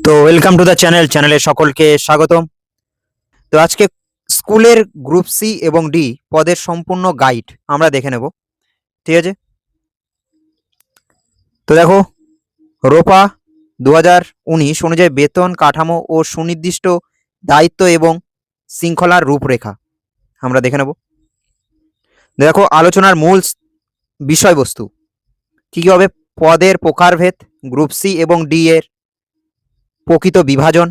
তো welcome to the চ্যানেলে সকলকে স্বাগতম। তো আজকে স্কুলের গ্রুপ সি এবং ডি পদের সম্পূর্ণ গাইড আমরা দেখে নেব, ঠিক আছে। তো দেখো, রোপা 2019 অনুযায়ী বেতন কাঠামো ও সুনির্দিষ্ট দায়িত্ব এবং শৃঙ্খলার রূপরেখা আমরা দেখে নেব। দেখো, আলোচনার মূল বিষয়বস্তু কী কী হবে: পদের প্রকারভেদ, গ্রুপ সি এবং ডি এর প্রকৃত বিভাজন,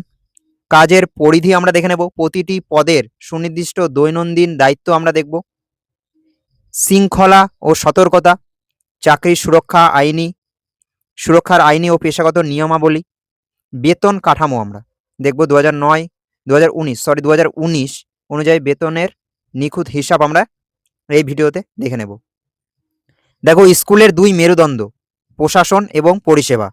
কাজের পরিধি আমরা দেখে নেব, প্রতিটি পদের সুনির্দিষ্ট দৈনন্দিন দায়িত্ব আমরা দেখব, শৃঙ্খলা ও সতর্কতা, চাকরির সুরক্ষার আইনি ও পেশাগত নিয়মাবলী, বেতন কাঠামো আমরা দেখব 2019 অনুযায়ী বেতনের নিখুঁত হিসাব আমরা এই ভিডিওতে দেখে নেব। দেখো, স্কুলের দুই মেরুদণ্ড, প্রশাসন এবং পরিষেবা।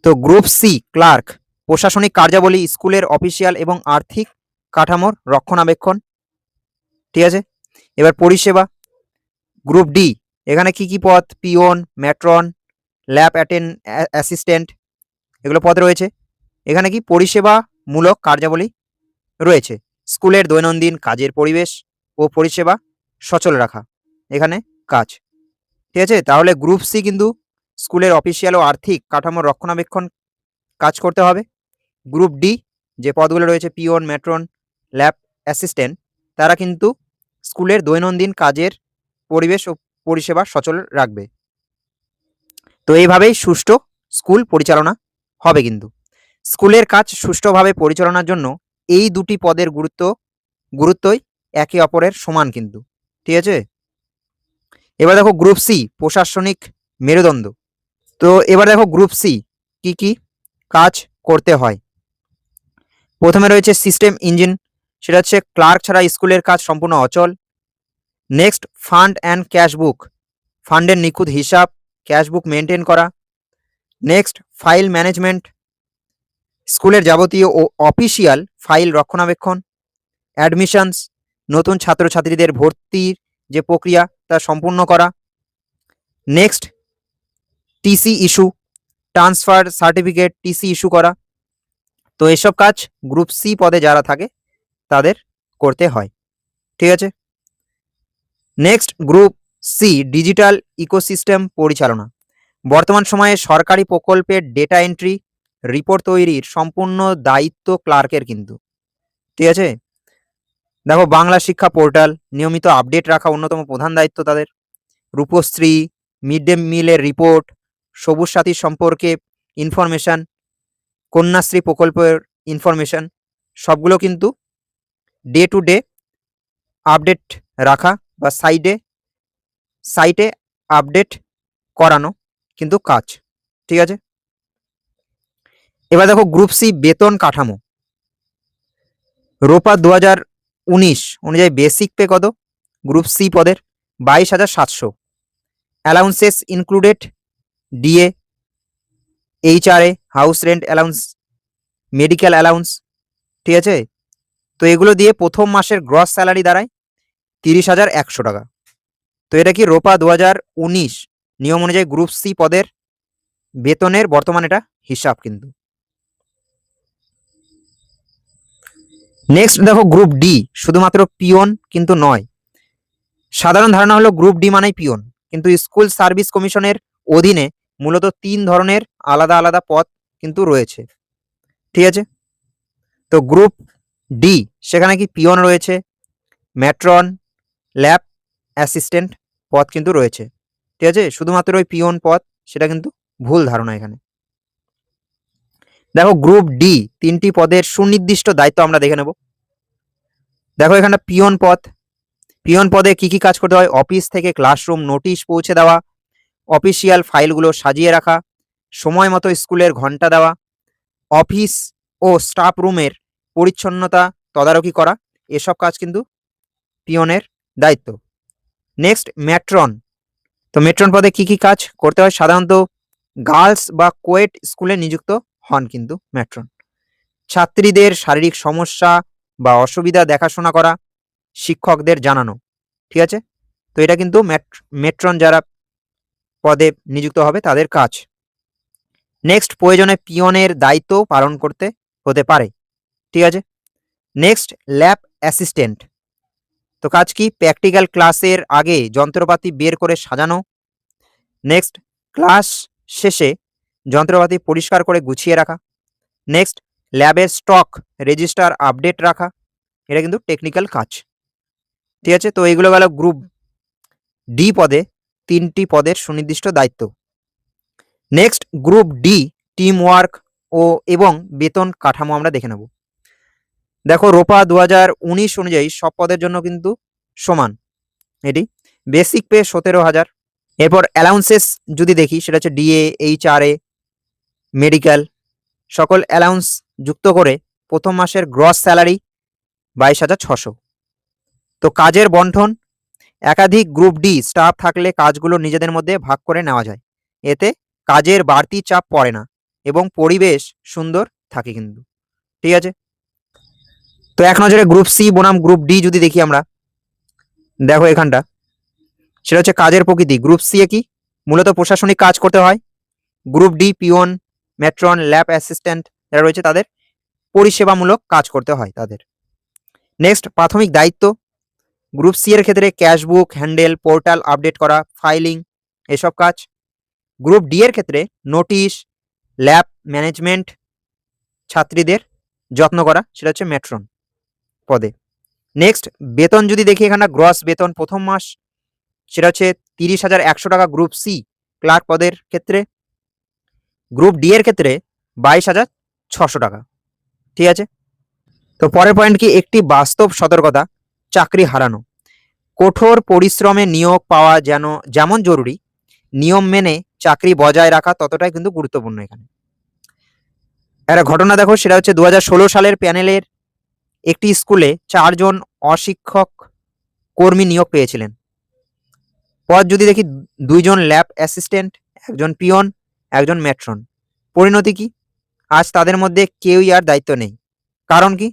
তো গ্রুপ সি ক্লার্ক, প্রশাসনিক কার্যাবলী, স্কুলের অফিসিয়াল এবং আর্থিক কাঠামোর রক্ষণাবেক্ষণ, ঠিক আছে। এবার পরিষেবা, গ্রুপ ডি, এখানে কি কি পদ: পিওন, ম্যাট্রন, ল্যাব অ্যাসিস্ট্যান্ট, এগুলো পদ রয়েছে। এখানে কি পরিষেবামূলক কার্যাবলী রয়েছে, স্কুলের দৈনন্দিন কাজের পরিবেশ ও পরিষেবা সচল রাখা এখানে কাজ, ঠিক আছে। তাহলে গ্রুপ সি কিন্তু স্কুলের অফিসিয়াল ও আর্থিক কাঠামোর রক্ষণাবেক্ষণ কাজ করতে হবে। গ্রুপ ডি যে পদগুলো রয়েছে, পিওন, ম্যাট্রন, ল্যাব অ্যাসিস্ট্যান্ট, তারা কিন্তু স্কুলের দৈনন্দিন কাজের পরিবেশ ও পরিষেবা সচল রাখবে। তো এইভাবেই সুষ্ঠু স্কুল পরিচালনা হবে। কিন্তু স্কুলের কাজ সুষ্ঠুভাবে পরিচালনার জন্য এই দুটি পদের গুরুত্বই একে অপরের সমান কিন্তু, ঠিক আছে। এবার দেখো গ্রুপ সি, প্রশাসনিক মেরুদণ্ড। তো এবার দেখো গ্রুপ সি কি কি কাজ করতে হয়। প্রথমে রয়েছে সিস্টেম ইঞ্জিন, সেটা হচ্ছে ক্লার্ক ছাড়া স্কুলের কাজ সম্পূর্ণ অচল। নেক্সট, ফান্ড অ্যান্ড ক্যাশবুক, ফান্ডের নিখুঁত হিসাব, ক্যাশবুক মেনটেন করা। নেক্সট, ফাইল ম্যানেজমেন্ট, স্কুলের যাবতীয় ও অফিসিয়াল ফাইল রক্ষণাবেক্ষণ। অ্যাডমিশনস, নতুন ছাত্রছাত্রীদের ভর্তির যে প্রক্রিয়া তা সম্পূর্ণ করা। Next, TC issue, transfer certificate, TC issue করা। তো এসব কাজ গ্রুপ সি পদে যারা থাকে তাদের করতে হয়, ঠিক আছে। Next, group C, digital ecosystem পরিচালনা। বর্তমান সময়ে সরকারি প্রকল্পের ডেটা এন্ট্রি, রিপোর্ট তৈরির সম্পূর্ণ দায়িত্ব ক্লার্কের কিন্তু, ঠিক আছে। দেখো, বাংলা শিক্ষা পোর্টাল নিয়মিত আপডেট রাখা অন্যতম প্রধান দায়িত্ব তাদের। রূপশ্রী, মিড ডে মিলের রিপোর্ট, সবুজ সাথী সম্পর্কে ইনফরমেশান, কন্যাশ্রী প্রকল্পের ইনফরমেশান, সবগুলো কিন্তু ডে টু ডে আপডেট রাখা বা সাইটে আপডেট করানো কিন্তু কাজ, ঠিক আছে। এবার দেখো গ্রুপ সি বেতন কাঠামো। রোপা 2019 অনুযায়ী বেসিক পে কত গ্রুপ সি পদের? 22,700। Allowances included DA, HRA, house rent allowance, medical allowance, ঠিক আছে। তো এগুলো দিয়ে প্রথম মাসের গ্রস স্যালারি দাঁড়ায় 30,100 টাকা। তো এটা কি রোপা 2019 নিয়ম অনুযায়ী গ্রুপ সি পদের বেতনের বর্তমান এটা হিসাব কিন্তু। নেক্সট দেখো গ্রুপ ডি, শুধুমাত্র পিওন কিন্তু নয়। সাধারণ ধারণা হলো গ্রুপ ডি মানেই পিওন, কিন্তু স্কুল সার্ভিস কমিশনের অধীনে মূলত 3 ধরনের আলাদা আলাদা পদ কিন্তু রয়েছে, ঠিক আছে। তো গ্রুপ ডি সেখানে কি পিওন রয়েছে, ম্যাট্রন, ল্যাব অ্যাসিস্ট্যান্ট পদ কিন্তু রয়েছে, ঠিক আছে। শুধুমাত্র ওই পিওন পদ, সেটা কিন্তু ভুল ধারণা এখানে। দেখো গ্রুপ ডি 3টি পদের সুনির্দিষ্ট দায়িত্ব আমরা দেখে নেব। দেখো এখানে পিওন পদে কি কি কাজ করতে হয়: অফিস থেকে ক্লাসরুম নোটিশ পৌঁছে দেওয়া, অফিসিয়াল ফাইলগুলো সাজিয়ে রাখা, সময় মতো স্কুলের ঘন্টা দেওয়া, অফিস ও স্টাফ রুমের পরিচ্ছন্নতা তদারকি করা, এসব কাজ কিন্তু পিওনের দায়িত্ব। Next, matron. তো ম্যাট্রন পদে কি কি কাজ করতে হয়? সাধারণত গার্লস বা কোয়েট স্কুলে নিযুক্ত হন কিন্তু ম্যাট্রন। ছাত্রীদের শারীরিক সমস্যা বা অসুবিধা দেখাশোনা করা, শিক্ষকদের জানানো, ঠিক আছে। তো এটা কিন্তু ম্যাট্রন যারা পদে নিযুক্ত হবে তাদের কাজ। নেক্সট প্রয়োজনে পিয়নের দায়িত্ব পালন করতে হতে পারে। ঠিক আছে। Next lab assistant. তো কাজ কি? প্র্যাকটিক্যাল ক্লাসের আগে যন্ত্রপাতি বের করে সাজানো। নেক্সট ক্লাস শেষে যন্ত্রপাতি পরিষ্কার করে গুছিয়ে রাখা। নেক্সট ল্যাবের স্টক রেজিস্টার আপডেট রাখা। এটা কিন্তু টেকনিক্যাল কাজ। ঠিক আছে। তো এগুলো গেল গ্রুপ ডি পদে 3টি পদের সুনির্দিষ্ট দায়িত্ব। Next group D team work এবং বেতন কাঠামো আমরা দেখে নেব। দেখো রোপা 2019 অনুযায়ী সব পদের জন্য কিন্তু সমান। এটি বেসিক পে 17,000। এরপর অ্যালাউন্সেস যদি দেখি সেটা হচ্ছে ডিএ, এইচআরএ, মেডিকেল সকল অ্যালাউন্স যুক্ত করে প্রথম মাসের গ্রস স্যালারি 22,600। তো কাজের বন্টন, একাধিক গ্রুপ ডি স্টাফ থাকলে কাজগুলো নিজেদের মধ্যে ভাগ করে নেওয়া যায়। এতে কাজের বাড়তি চাপ পড়ে না এবং পরিবেশ সুন্দর থাকে কিন্তু। ঠিক আছে। তো এক নজরে গ্রুপ সি বনাম গ্রুপ ডি যদি দেখি আমরা, দেখো এখানটা সেটা হচ্ছে কাজের প্রকৃতি। গ্রুপ সি এ কি? মূলত প্রশাসনিক কাজ করতে হয়। Group D peon, matron, lab assistant যারা রয়েছে তাদের পরিষেবামূলক কাজ করতে হয় তাদের। নেক্সট প্রাথমিক দায়িত্ব। গ্রুপ সি এর ক্ষেত্রে ক্যাশবুক হ্যান্ডেল, পোর্টাল আপডেট করা, ফাইলিং এসব কাজ। গ্রুপ ডি এর ক্ষেত্রে নোটিশ, ল্যাব ম্যানেজমেন্ট, ছাত্রীদের যত্ন করা, সেটা হচ্ছে ম্যাট্রন পদে। নেক্সট বেতন যদি দেখি এখানে গ্রস বেতন প্রথম মাস সেটা হচ্ছে 30,100 টাকা গ্রুপ সি ক্লার্ক পদের ক্ষেত্রে। গ্রুপ ডি এর ক্ষেত্রে 22,600 টাকা। ঠিক আছে। তো পরের পয়েন্ট কি? একটি বাস্তব সতর্কতা, চাকরি হারানো। কঠোর পরিশ্রমে নিয়োগ পাওয়া যেমন জরুরি, নিয়ম মেনে চাকরি বজায় রাখা ততটাই কিন্তু গুরুত্বপূর্ণ। এখানে একটা ঘটনা দেখো, সেটা হচ্ছে 2016 সালের প্যানেলের একটি স্কুলে 4 জন অশিক্ষক কর্মী নিয়োগ পেয়েছিলেন। পদ যদি দেখি 2 জন ল্যাব অ্যাসিস্ট্যান্ট, 1 জন পিয়ন, 1 জন ম্যাট্রন। পরিণতি কি? আজ তাদের মধ্যে কেউই আর দায়িত্ব নেই। কারণ কি?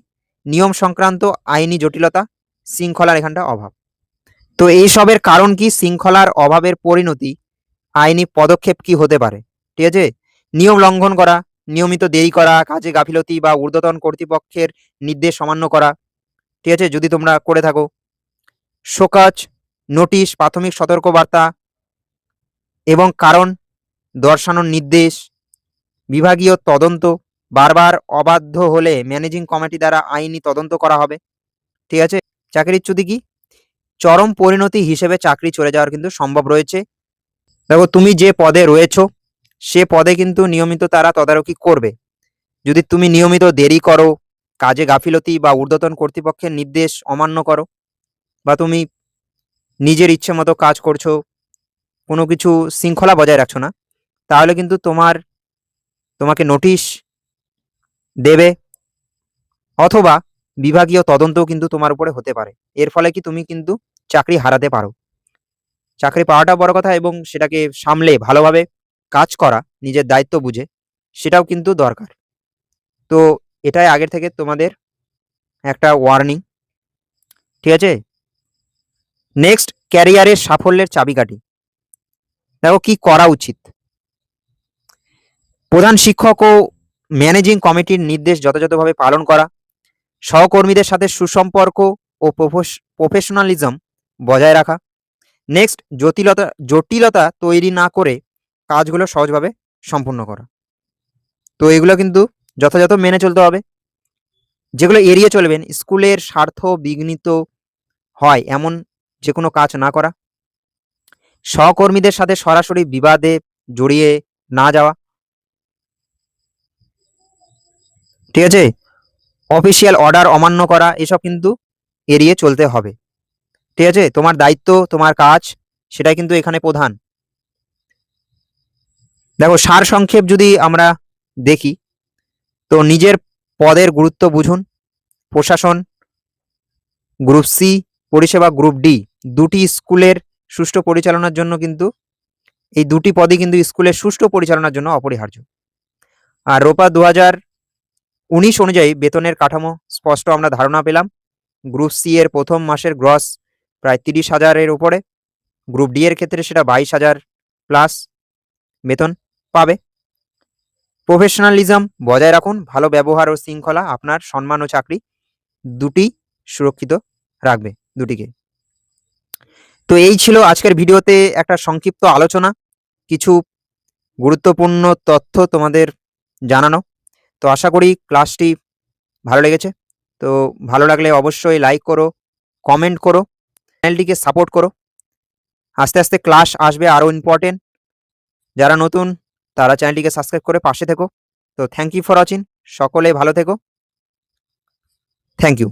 নিয়ম সংক্রান্ত আইনি জটিলতা, শৃঙ্খলার এখানটা অভাব। তো এই সবের কারণ কি? শৃঙ্খলার অভাবের পরিণতি, আইনি পদক্ষেপ কি হতে পারে? ঠিক আছে। নিয়ম লঙ্ঘন করা, নিয়মিত দেরি করা, কাজে গাফিলতি বা ঊর্ধ্বতন কর্তৃপক্ষের নির্দেশ অমান্য করা। ঠিক আছে, যদি তোমরা করে থাকো। শোকজ নোটিশ, প্রাথমিক সতর্কবার্তা এবং কারণ দর্শানোর নির্দেশ, বিভাগীয় তদন্ত, বারবার অবাধ্য হলে ম্যানেজিং কমিটি দ্বারা আইনি তদন্ত করা হবে। ঠিক আছে। চাকরিচ্যুতি কি? চরম পরিণতি হিসেবে চাকরি চলে যাওয়ার কিন্তু সম্ভব রয়েছে। দেখো তুমি যে পদে রয়েছো সে পদে কিন্তু নিয়মিত তারা তদারকি করবে। যদি তুমি নিয়মিত দেরি করো, কাজে গাফিলতি বা ঊর্ধ্বতন কর্তৃপক্ষের নির্দেশ অমান্য করো, বা তুমি নিজের ইচ্ছে মতো কাজ করছো, কোনো কিছু শৃঙ্খলা বজায় রাখছো না, তাহলে কিন্তু তোমাকে নোটিশ দেবে অথবা বিভাগীয় তদন্তও কিন্তু তোমার উপরে হতে পারে। এর ফলে কি তুমি কিন্তু চাকরি হারাতে পারো। চাকরি পাওয়াটা বড় কথা এবং সেটাকে সামলে ভালোভাবে কাজ করা, নিজের দায়িত্ব বুঝে, সেটাও কিন্তু দরকার। তো এটাই আগের থেকে তোমাদের একটা ওয়ার্নিং। ঠিক আছে। নেক্সট ক্যারিয়ারের সাফল্যের চাবিকাঠি। দেখো কি করা উচিত। প্রধান শিক্ষক ও ম্যানেজিং কমিটির নির্দেশ যথাযথভাবে পালন করা, সহকর্মীদের সাথে সুসম্পর্ক ও প্রফেশনালিজম বজায় রাখা। নেক্সট জটিলতা তৈরি না করে কাজগুলো সহজভাবে সম্পূর্ণ করা। তো এগুলো কিন্তু যথাযথ মেনে চলতে হবে। যেগুলো এড়িয়ে চলবেন, স্কুলের স্বার্থ বিঘ্নিত হয় এমন যে কোনো কাজ না করা, সহকর্মীদের সাথে সরাসরি বিবাদে জড়িয়ে না যাওয়া। ঠিক আছে। অফিসিয়াল অর্ডার অমান্য করা, এসব কিন্তু এড়িয়ে চলতে হবে। ঠিক আছে। তোমার দায়িত্ব, তোমার কাজ, সেটাই কিন্তু এখানে প্রধান। দেখো সার সংক্ষেপ যদি আমরা দেখি, তো নিজের পদের গুরুত্ব বুঝুন। প্রশাসন গ্রুপ সি, পরিষেবা গ্রুপ ডি, দুটি স্কুলের সুষ্ঠু পরিচালনার জন্য কিন্তু এই দুটি পদই কিন্তু স্কুলের সুষ্ঠু পরিচালনার জন্য অপরিহার্য। আর রোপা 2019 অনুযায়ী বেতনের কাঠামো স্পষ্ট আমরা ধারণা পেলাম। গ্রুপ সি এর প্রথম মাসের গ্রস প্রায় 30,000-এর উপরে, গ্রুপ ডি এর ক্ষেত্রে সেটা 22,000 প্লাস বেতন পাবে। প্রফেশনালিজম বজায় রাখুন, ভালো ব্যবহার ও শৃঙ্খলা আপনার সম্মান ও চাকরি দুটি সুরক্ষিত রাখবে, দুটিকে। তো এই ছিল আজকের ভিডিওতে একটা সংক্ষিপ্ত আলোচনা, কিছু গুরুত্বপূর্ণ তথ্য তোমাদের জানানো। তো আশা করি ক্লাসটি ভালো লেগেছে। তো ভালো লাগলে অবশ্যই লাইক করো, কমেন্ট করো, চ্যানেলটিকে সাপোর্ট করো। আস্তে আস্তে ক্লাস আসবে আরও ইম্পর্টেন্ট। যারা নতুন তারা চ্যানেলটিকে সাবস্ক্রাইব করে পাশে থেকো। তো থ্যাংক ইউ ফর ওয়াচিং। সকলে ভালো থেকো। Thank you.